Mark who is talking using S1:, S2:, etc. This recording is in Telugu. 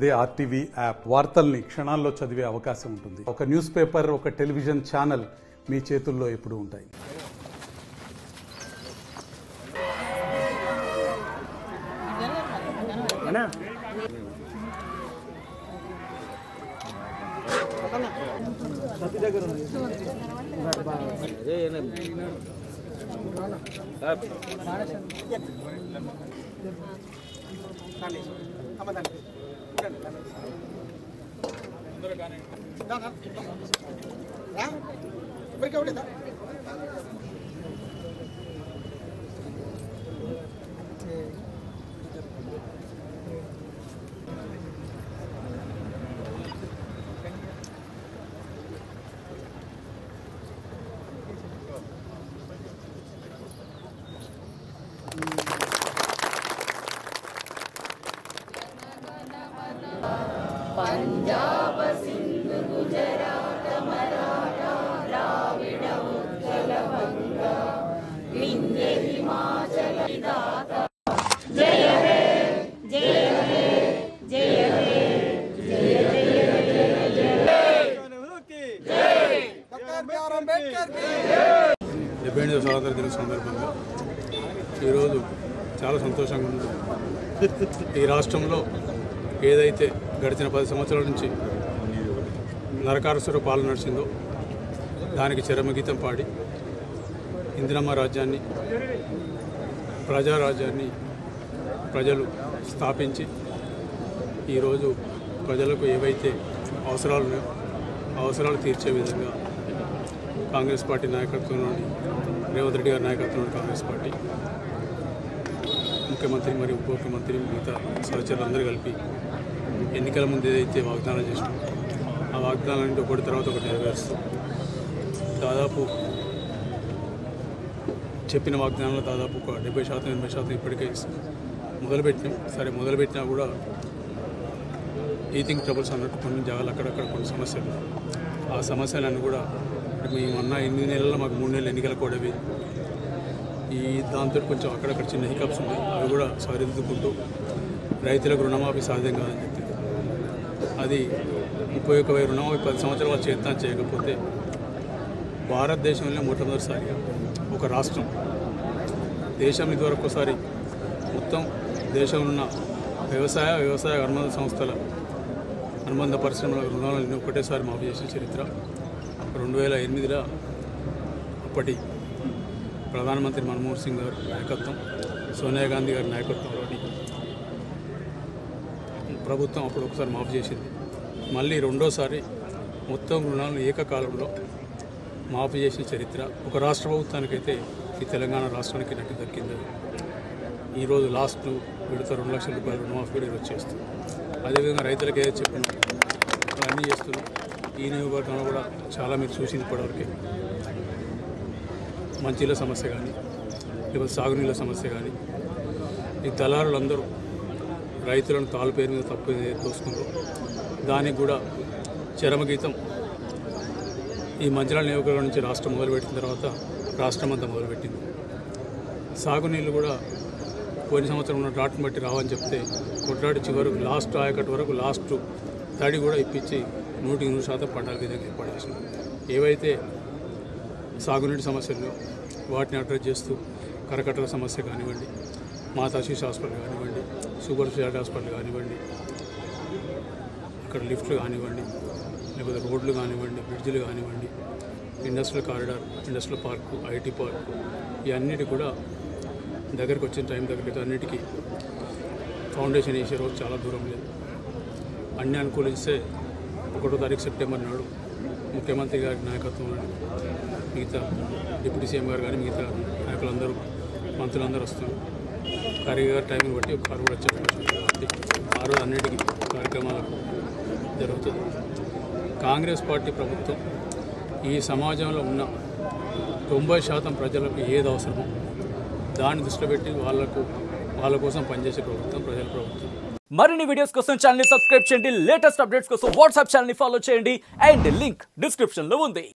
S1: అదే ఆర్టీవీ యాప్ వార్తల్ని క్షణాల్లో చదివే అవకాశం ఉంటుంది. ఒక న్యూస్ పేపర్, ఒక టెలివిజన్ ఛానల్ మీ చేతుల్లో ఎప్పుడూ ఉంటాయి.
S2: पंजाब सिंध गुजरात मराठा द्राविड उत्कल बंगा विंध्य हिमाचल दाता जय हे जय हे जय हे जय जय जय जय डॉक्टर बी.आर. अंबेडकर की
S3: 70వ స్వాతంత్ర దిన సందర్భంగా ఈరోజు చాలా సంతోషంగా ఉంది. ఈ రాష్ట్రంలో ఏదైతే గడిచిన 10 సంవత్సరాల నుంచి నరకాసుర పాలన నడిచిందో దానికి చరమగీతం పాడి ఇందిరమ్మ రాజ్యాన్ని, ప్రజారాజ్యాన్ని ప్రజలు స్థాపించి ఈరోజు ప్రజలకు ఏవైతే అవసరాలు ఉన్నాయో అవసరాలు తీర్చే విధంగా కాంగ్రెస్ పార్టీ నాయకత్వంలోని రేవంత్ రెడ్డి గారి నాయకత్వంలోని కాంగ్రెస్ పార్టీ ముఖ్యమంత్రి మరియు ఉప ముఖ్యమంత్రి మిగతా సహచరులందరూ కలిపి ఎన్నికల ముందు ఏదైతే వాగ్దానాలు చేసినాం ఆ వాగ్దానాన్ని ఒకటి తర్వాత ఒకటి నెరవేరుస్తూ దాదాపు చెప్పిన వాగ్దానాలు దాదాపు ఒక 70% 80% ఇప్పటికే మొదలుపెట్టినాం. సరే మొదలుపెట్టినా కూడా ఈథింగ్ ట్రబుల్స్ అన్నట్టు కొన్ని జాగాలు అక్కడక్కడ కొన్ని సమస్యలు, ఆ సమస్యలన్నీ కూడా మేము అన్న 8 నెలల్లో మాకు 3 నెలలు ఎన్నికల కూడవి ఈ దాంతో కొంచెం అక్కడక్కడ చిన్న హికప్స్ ఉన్నాయి. అవి కూడా సరిదిద్దుకుంటూ రైతులకు రుణమాఫీ సాధ్యం కాదని చెప్పి అది 31,000 రుణమాఫీ 10 సంవత్సరాలు చేద్దాం చేయకపోతే భారతదేశంలో మొట్టమొదటిసారిగా ఒక రాష్ట్రం దేశం ఇదివరకు ఒకసారి మొత్తం దేశంలో ఉన్న వ్యవసాయ అనుబంధ సంస్థల అనుబంధ పరిశ్రమల రుణాలను ఒకటేసారి మాఫీ చేసిన చరిత్ర 2008లో అప్పటి ప్రధానమంత్రి మన్మోహన్ సింగ్ గారి నాయకత్వం, సోనియా గాంధీ గారి నాయకత్వంలోని ప్రభుత్వం అప్పుడు ఒకసారి మాఫీ చేసింది. మళ్ళీ రెండోసారి మొత్తం రుణాలను ఏకకాలంలో మాఫీ చేసిన చరిత్ర ఒక రాష్ట్ర ప్రభుత్వానికైతే ఈ తెలంగాణ రాష్ట్రానికి నట్టి దక్కింది. ఈరోజు లాస్ట్ విడత 2 లక్షల రూపాయల రుణమాఫీ కూడా ఈరోజు చేస్తుంది. అదేవిధంగా రైతులకు ఏదైతే చెప్పినా అన్నీ చేస్తున్నాం. ఈ నియోజకవర్గంలో కూడా చాలా మీరు చూసింది ఇప్పటివరకే మంచినీళ్ళ సమస్య కానీ లేకపోతే సాగునీళ్ళ సమస్య కానీ ఈ దళారులందరూ రైతులను తాళ్ళ పేరు మీద తప్పు తోసుకుంటారు. దానికి కూడా చరమగీతం ఈ మంచినీళ్ళ నియోజకవర్గం నుంచి రాష్ట్రం మొదలుపెట్టిన తర్వాత రాష్ట్రం అంతా మొదలుపెట్టింది. సాగునీళ్ళు కూడా పోయిన సంవత్సరం ఉన్న డ్రాట్ని బట్టి రావని చెప్తే కొట్లాడి చివరకు లాస్ట్ ఆయకట్టు వరకు లాస్ట్ తడి కూడా ఇప్పించి 100% పంటల విధంగా ఏర్పాటు చేసినాం. ఏవైతే సాగునీటి సమస్యలు వాటిని అడ్రస్ చేస్తూ కరకట్టల సమస్య కానివ్వండి, మాతా శిశు హాస్పిటల్ కానివ్వండి, సూపర్ స్పెషాలిటీ హాస్పిటల్ కానివ్వండి, అక్కడ లిఫ్ట్లు కానివ్వండి, లేకపోతే రోడ్లు కానివ్వండి, బ్రిడ్జ్లు కానివ్వండి, industrial corridor, industrial park, IT park, ఇవన్నిటి కూడా దగ్గరికి వచ్చిన టైం దగ్గరికి అన్నిటికీ ఫౌండేషన్ వేసే రోజు చాలా దూరం లేదు. అన్నీ అనుకూలిస్తే 1వ తారీఖు సెప్టెంబర్ నాడు ముఖ్యమంత్రి గారి నాయకత్వంలో మిగతా డిప్యూటీ సీఎం గారు కానీ మిగతా నాయకులందరూ మంత్రులందరూ వస్తారు. ఖర్గే గారి టైంని బట్టి ఒక కారు కూడా వచ్చే ఆ రోజు అన్నిటికీ కార్యక్రమాలకు జరుగుతుంది. కాంగ్రెస్ పార్టీ ప్రభుత్వం ఈ సమాజంలో ఉన్న 90% ప్రజలకు ఏది అవసరమో దాన్ని దృష్టిలో పెట్టి వాళ్ళ కోసం పనిచేసే ప్రభుత్వం ప్రజల ప్రభుత్వం.
S4: మరిన్ని వీడియోస్ కోసం ఛానల్ ని సబ్స్క్రైబ్ చేయండి. లేటెస్ట్ అప్డేట్స్ కోసం వాట్సాప్ ఛానల్ ని ఫాలో చేయండి. అండ్ లింక్ డిస్క్రిప్షన్ లో ఉంది.